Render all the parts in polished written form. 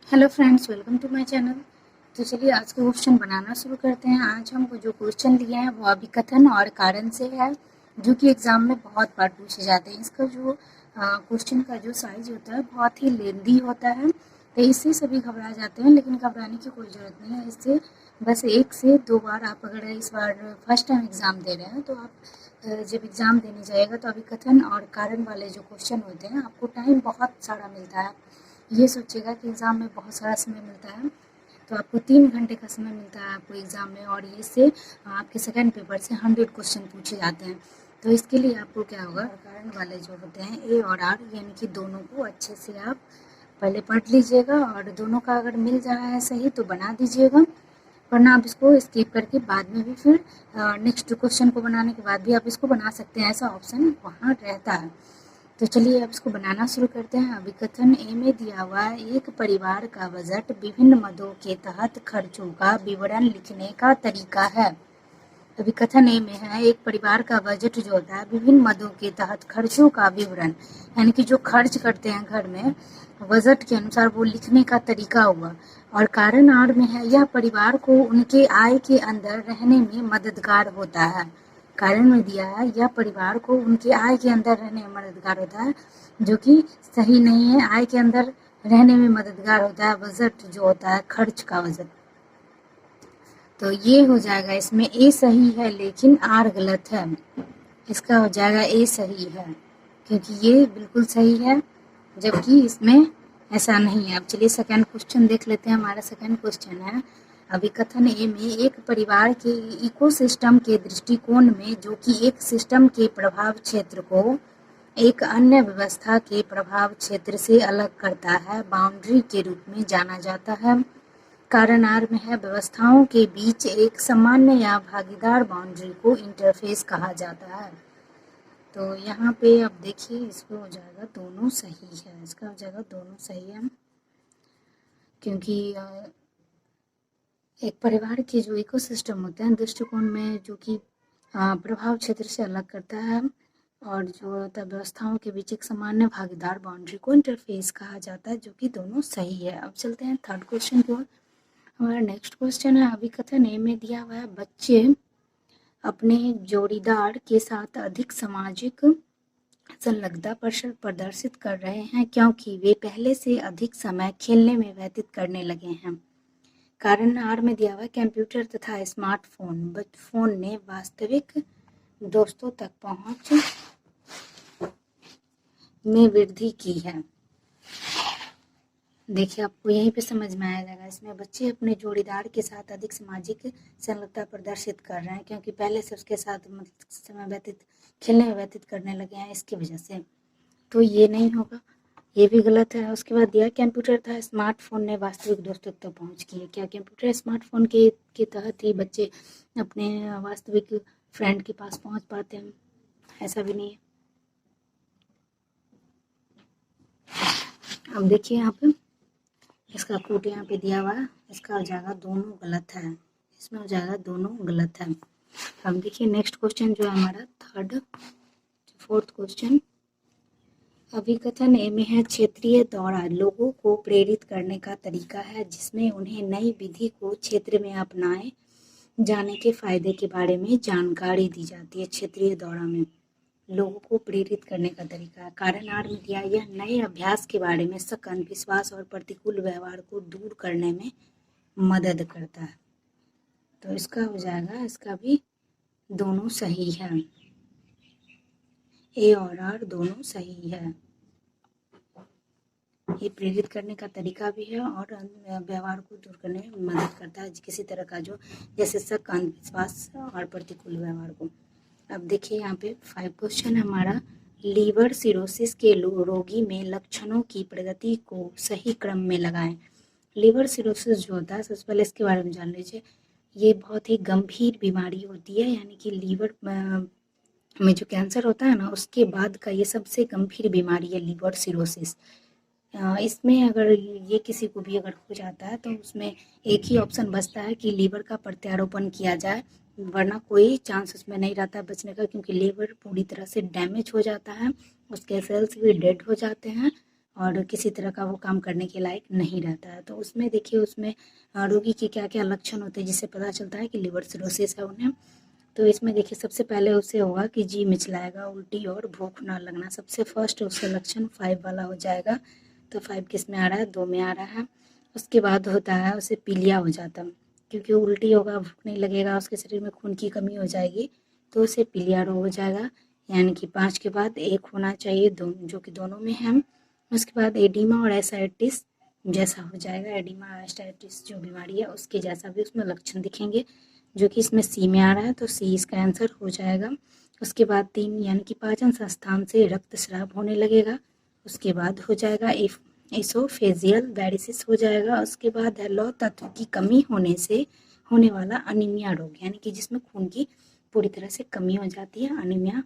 Hello friends, welcome to my channel. तो चलिए आज का क्वेश्चन बनाना शुरू करते हैं। आज हमको जो क्वेश्चन लिए हैं वो अभिकथन और कारण से है, जो कि एग्ज़ाम में बहुत बार पूछे जाते हैं। इसका जो क्वेश्चन का जो साइज होता है बहुत ही लेंदी होता है, तो इससे सभी घबरा जाते हैं, लेकिन घबराने की कोई ज़रूरत नहीं है। इससे बस 1 से 2 बार आप अगर इस बार फर्स्ट टाइम एग्ज़ाम दे रहे हैं तो आप जब एग्ज़ाम देने जाइएगा तो अभिकथन और कारण वाले जो क्वेश्चन होते हैं आपको टाइम बहुत सारा मिलता है। ये सोचिएगा कि एग्ज़ाम में बहुत सारा समय मिलता है, तो आपको 3 घंटे का समय मिलता है आपको एग्ज़ाम में, और इससे आपके सेकंड पेपर से 100 क्वेश्चन पूछे जाते हैं। तो इसके लिए आपको क्या होगा, कारण वाले जो होते हैं ए और आर, यानी कि दोनों को अच्छे से आप पहले पढ़ लीजिएगा, और दोनों का अगर मिल जा रहा है सही तो बना दीजिएगा, वरना आप इसको स्किप करके बाद में भी फिर नेक्स्ट क्वेश्चन को बनाने के बाद भी आप इसको बना सकते हैं, ऐसा ऑप्शन वहाँ रहता है। तो चलिए अब इसको बनाना शुरू करते हैं। अभिकथन ए में दिया हुआ है, एक परिवार का बजट विभिन्न मदों के तहत खर्चों का विवरण लिखने का तरीका है। अभिकथन ए में है, एक परिवार का बजट जो होता है विभिन्न मदों के तहत खर्चों का विवरण, यानी कि जो खर्च करते हैं घर में बजट के अनुसार वो लिखने का तरीका हुआ। और कारण आर में है, यह परिवार को उनके आय के अंदर रहने में मददगार होता है। कारण में दिया है, यह परिवार को उनके आय के अंदर रहने में मददगार होता है, जो कि सही नहीं है। आय के अंदर रहने में मददगार होता है बजट जो होता है खर्च का बजट। तो ये हो जाएगा, इसमें ए सही है लेकिन आर गलत है। इसका हो जाएगा ए सही है, क्योंकि ये बिल्कुल सही है, जबकि इसमें ऐसा नहीं है। अब चलिए सेकंड क्वेश्चन देख लेते हैं। हमारा सेकंड क्वेश्चन है, अभिकथन ए में, एक परिवार के इकोसिस्टम के दृष्टिकोण में, जो कि एक सिस्टम के प्रभाव क्षेत्र को एक अन्य व्यवस्था के प्रभाव क्षेत्र से अलग करता है, बाउंड्री के रूप में जाना जाता है। कारण आर में है, व्यवस्थाओं के बीच एक सामान्य या भागीदार बाउंड्री को इंटरफेस कहा जाता है। तो यहाँ पे अब देखिए, इसको हो जाएगा दोनों सही है। इसका हो जाएगा दोनों सही है, क्योंकि एक परिवार के जो इकोसिस्टम होते हैं दृष्टिकोण में, जो कि प्रभाव क्षेत्र से अलग करता है, और जो होता है व्यवस्थाओं के बीच एक सामान्य भागीदार बाउंड्री को इंटरफेस कहा जाता है, जो कि दोनों सही है। अब चलते हैं थर्ड क्वेश्चन की ओर। हमारा नेक्स्ट क्वेश्चन है, अभिकथन ए में दिया हुआ है, बच्चे अपने जोड़ीदार के साथ अधिक सामाजिक संलग्नता प्रदर्शित कर रहे हैं, क्योंकि वे पहले से अधिक समय खेलने में व्यतीत करने लगे हैं। कारण आर में दिया हुआ है, कंप्यूटर तथा स्मार्टफोन फोन ने वास्तविक दोस्तों तक पहुंच में वृद्धि की है। देखिए, आपको यहीं पे समझ में आ जाएगा। इसमें बच्चे अपने जोड़ीदार के साथ अधिक सामाजिक संलग्नता प्रदर्शित कर रहे हैं, क्योंकि पहले से उसके साथ समय व्यतीत खेलने में व्यतीत करने लगे हैं, इसकी वजह से। तो ये नहीं होगा, ये भी गलत है। उसके बाद दिया, कंप्यूटर तथा स्मार्टफोन ने वास्तविक दोस्तों तक पहुंच की है। क्या कंप्यूटर स्मार्टफोन के तहत ही बच्चे अपने वास्तविक फ्रेंड के पास पहुंच पाते हैं? ऐसा भी नहीं है। अब देखिए यहाँ पे इसका प्रूफ यहाँ पे दिया हुआ है, इसका हो जाएगा दोनों गलत है। इसमें हो जाएगा दोनों गलत है। अब देखिए नेक्स्ट क्वेश्चन जो है हमारा फोर्थ क्वेश्चन, अभिकथन ए में है, क्षेत्रीय दौरा लोगों को प्रेरित करने का तरीका है, जिसमें उन्हें नई विधि को क्षेत्र में अपनाए जाने के फायदे के बारे में जानकारी दी जाती है। क्षेत्रीय दौरा में लोगों को प्रेरित करने का तरीका है। कारण आर में दिया, यह नए अभ्यास के बारे में शक, अंधविश्वास और प्रतिकूल व्यवहार को दूर करने में मदद करता है। तो इसका हो जाएगा, इसका भी दोनों सही है। ए और आर दोनों सही है। ये प्रेरित करने का तरीका भी है और व्यवहार को दूर करने में मदद करता है, किसी तरह का जो जैसे शक, अंधविश्वास और प्रतिकूल व्यवहार को। अब देखिए यहाँ पे 5 क्वेश्चन हमारा, लीवर सिरोसिस के रोगी में लक्षणों की प्रगति को सही क्रम में लगाएं। लीवर सिरोसिस जो होता है, सबसे पहले इसके बारे में जान लीजिए। ये बहुत ही गंभीर बीमारी होती है, यानी कि लीवर में जो कैंसर होता है ना, उसके बाद का ये सबसे गंभीर बीमारी है लीवर सिरोसिस। इसमें अगर ये किसी को भी अगर हो जाता है तो उसमें एक ही ऑप्शन बचता है कि लीवर का प्रत्यारोपण किया जाए, वरना कोई चांस उसमें नहीं रहता बचने का, क्योंकि लीवर पूरी तरह से डैमेज हो जाता है, उसके सेल्स भी डेड हो जाते हैं और किसी तरह का वो काम करने के लायक नहीं रहता है। तो उसमें देखिए उसमें रोगी के क्या क्या लक्षण होते हैं जिससे पता चलता है कि लिवर सिरोसिस है उन्हें। तो इसमें देखिए सबसे पहले उसे होगा कि जी मिचलाएगा, उल्टी और भूख ना लगना, सबसे फर्स्ट उसका लक्षण 5 वाला हो जाएगा। तो 5 किस में आ रहा है, 2 में आ रहा है। उसके बाद होता है उसे पीलिया हो जाता, क्योंकि उल्टी होगा, भूख नहीं लगेगा, उसके शरीर में खून की कमी हो जाएगी, तो उसे पीलिया रोग हो जाएगा। यानी कि 5 के बाद 1 होना चाहिए, जो कि दोनों में है। उसके बाद एडिमा और एसाइटिस जैसा हो जाएगा, एडिमा और एसाइटिस जो बीमारी है उसके जैसा भी उसमें लक्षण दिखेंगे, जो कि इसमें सी में आ रहा है, तो सी इसका आंसर हो जाएगा। उसके बाद 3 यानी कि पाचन संस्थान से रक्तस्राव होने लगेगा। उसके बाद हो जाएगा इसोफेजियल वेरिसिस हो जाएगा। उसके बाद है लौह तत्व की कमी होने से होने वाला अनीमिया रोग, यानी कि जिसमें खून की पूरी तरह से कमी हो जाती है, अनीमिया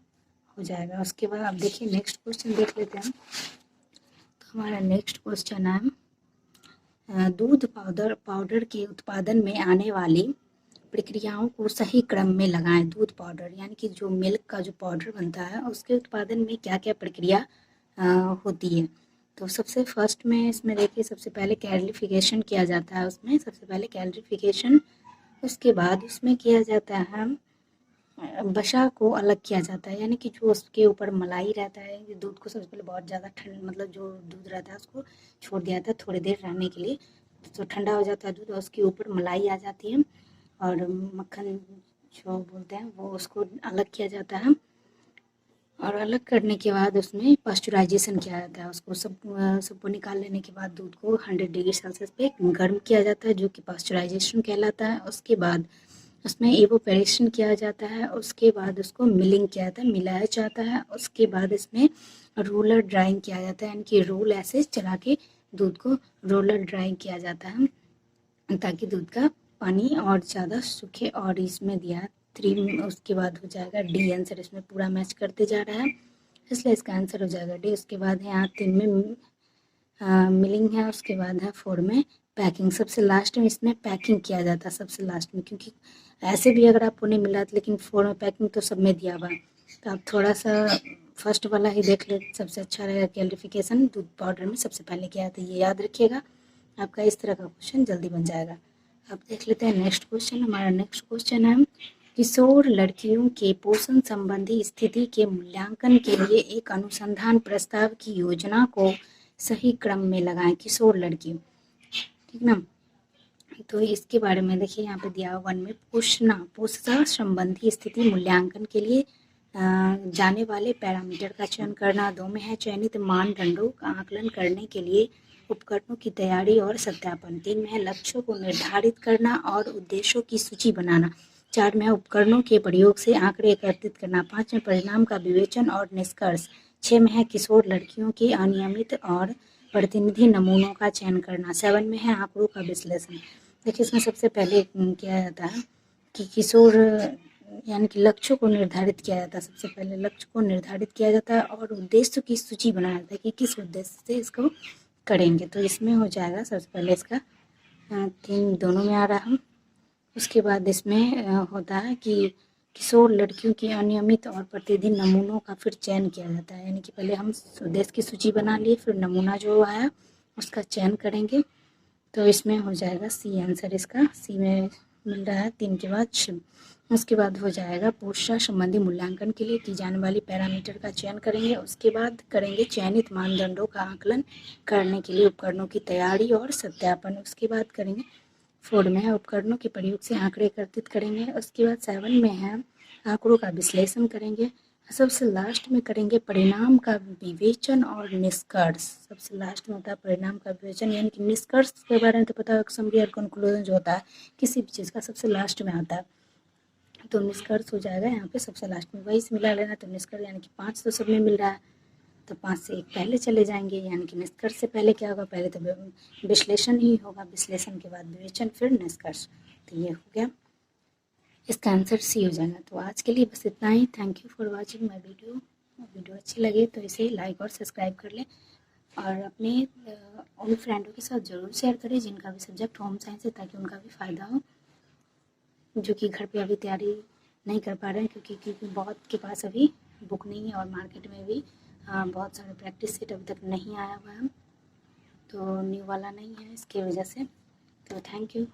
हो जाएगा। उसके बाद आप देखिए नेक्स्ट क्वेश्चन देख लेते हैं। तो हमारा नेक्स्ट क्वेश्चन है दूध पाउडर के उत्पादन में आने वाली प्रक्रियाओं को सही क्रम में लगाएं। दूध पाउडर यानी कि जो मिल्क का जो पाउडर बनता है उसके उत्पादन में क्या क्या प्रक्रिया होती है। तो सबसे फर्स्ट में इसमें देखिए सबसे पहले कैलिफिकेशन किया जाता है, उसमें सबसे पहले कैलिफिकेशन, उसके बाद उसमें किया जाता है बसा को अलग किया जाता है, यानी कि जो उसके ऊपर मलाई रहता है, दूध को सबसे पहले बहुत ज़्यादा ठंड, मतलब जो दूध रहता है उसको छोड़ दिया जाता है थोड़ी देर रहने के लिए, तो ठंडा हो जाता है दूध और उसके ऊपर मलाई आ जाती है और मक्खन जो बोलते हैं वो उसको अलग किया जाता है। और अलग करने के बाद उसमें पास्चुराइजेशन किया जाता है, उसको सबको निकाल लेने के बाद दूध को 100 डिग्री सेल्सियस पे गर्म किया जाता है, जो कि पास्चुराइजेशन कहलाता है। उसके बाद उसमें एवोपरेशन किया जाता है, उसके बाद उसको मिलिंग किया जाता है, मिलाया जाता है। उसके बाद इसमें रोलर ड्राइंग किया जाता है, यानी कि रोल ऐसे चला के दूध को रोलर ड्राइंग किया जाता है ताकि दूध का पानी और ज़्यादा सूखे। और इसमें दिया 3, उसके बाद हो जाएगा डी आंसर, इसमें पूरा मैच करते जा रहा है इसलिए इसका आंसर हो जाएगा डी। उसके बाद है यहाँ 3 में मिलिंग है, उसके बाद है 4 में पैकिंग, सबसे लास्ट में इसमें पैकिंग किया जाता है सबसे लास्ट में, क्योंकि ऐसे भी अगर आपको नहीं मिला लेकिन 4 में पैकिंग तो सब में दिया हुआ है। तो आप थोड़ा सा फर्स्ट वाला ही देख ले, सबसे अच्छा रहेगा। कैलिफिकेशन दूध पाउडर में सबसे पहले किया था, ये याद रखिएगा, आपका इस तरह का क्वेश्चन जल्दी बन जाएगा। अब देख लेते हैं नेक्स्ट क्वेश्चन। हमारा नेक्स्ट क्वेश्चन है किशोर लड़कियों के पोषण संबंधी स्थिति के मूल्यांकन के लिए एक अनुसंधान प्रस्ताव की योजना को सही क्रम में लगाएं। किशोर लड़की, ठीक ना। तो इसके बारे में देखिए यहाँ पे दिया 1 में पोषण संबंधी स्थिति मूल्यांकन के लिए जाने वाले पैरामीटर का चयन करना। 2 में है चयनित मानदंडों का आकलन करने के लिए उपकरणों की तैयारी और सत्यापन। 3 में है लक्ष्यों को निर्धारित करना और उद्देश्यों की सूची बनाना। 4 में है उपकरणों के प्रयोग से आंकड़े एकत्रित करना। 5 में परिणाम का विवेचन और निष्कर्ष। 6 में है किशोर लड़कियों के अनियमित और प्रतिनिधि नमूनों का चयन करना। 7 में है आंकड़ों का विश्लेषण। देखिए इसमें सबसे पहले किया जाता है कि किशोर यानी कि लक्ष्यों को निर्धारित किया जाता है, सबसे पहले लक्ष्य को निर्धारित किया जाता है और उद्देश्य की सूची बनाया जाता है कि किस उद्देश्य से इसको करेंगे। तो इसमें हो जाएगा सबसे पहले इसका 3 दोनों में आ रहा है। उसके बाद इसमें होता है कि किशोर लड़कियों की अनियमित और प्रतिदिन नमूनों का फिर चयन किया जाता है, यानी कि पहले हम उद्देश्य की सूची बना लिए, फिर नमूना जो आया उसका चयन करेंगे। तो इसमें हो जाएगा सी आंसर, इसका सी में मिल रहा है 3 के बाद 6। उसके बाद हो जाएगा पोषण संबंधी मूल्यांकन के लिए की जाने वाली पैरामीटर का चयन करेंगे। उसके बाद करेंगे चयनित मानदंडों का आकलन करने के लिए उपकरणों की तैयारी और सत्यापन। उसके बाद करेंगे 4 में है उपकरणों के प्रयोग से आंकड़े एकत्रित करेंगे। उसके बाद 7 में है आंकड़ों का विश्लेषण करेंगे। सबसे लास्ट में करेंगे परिणाम का विवेचन और निष्कर्ष। सबसे लास्ट में होता है परिणाम का विवेचन, यानी कि निष्कर्ष के बारे में तो पता है, समरी और कंक्लूजन जो होता है किसी भी चीज़ का सबसे लास्ट में आता है, तो निष्कर्ष हो जाएगा यहाँ पे सबसे लास्ट में। वही से मिला लेना, तो निष्कर्ष यानी कि 5 तो सब में मिल रहा है, तो 5 से 1 पहले चले जाएंगे, यानी कि निष्कर्ष से पहले क्या होगा, पहले तो विश्लेषण ही होगा, विश्लेषण के बाद विवेचन, फिर निष्कर्ष। तो ये हो गया, इसका आंसर सी हो जाएगा। तो आज के लिए बस इतना ही। Thank you for watching my video अच्छी लगे तो इसे लाइक और सब्सक्राइब कर लें और अपने उन फ्रेंडों के साथ ज़रूर शेयर करें जिनका भी सब्जेक्ट होम साइंस है, ताकि उनका भी फ़ायदा हो, जो कि घर पे अभी तैयारी नहीं कर पा रहे हैं, क्योंकि बहुत के पास अभी बुक नहीं है और मार्केट में भी बहुत सारे प्रैक्टिस सेट अभी तक नहीं आया हुआ है। तो न्यू वाला नहीं है इसकी वजह से। तो थैंक यू।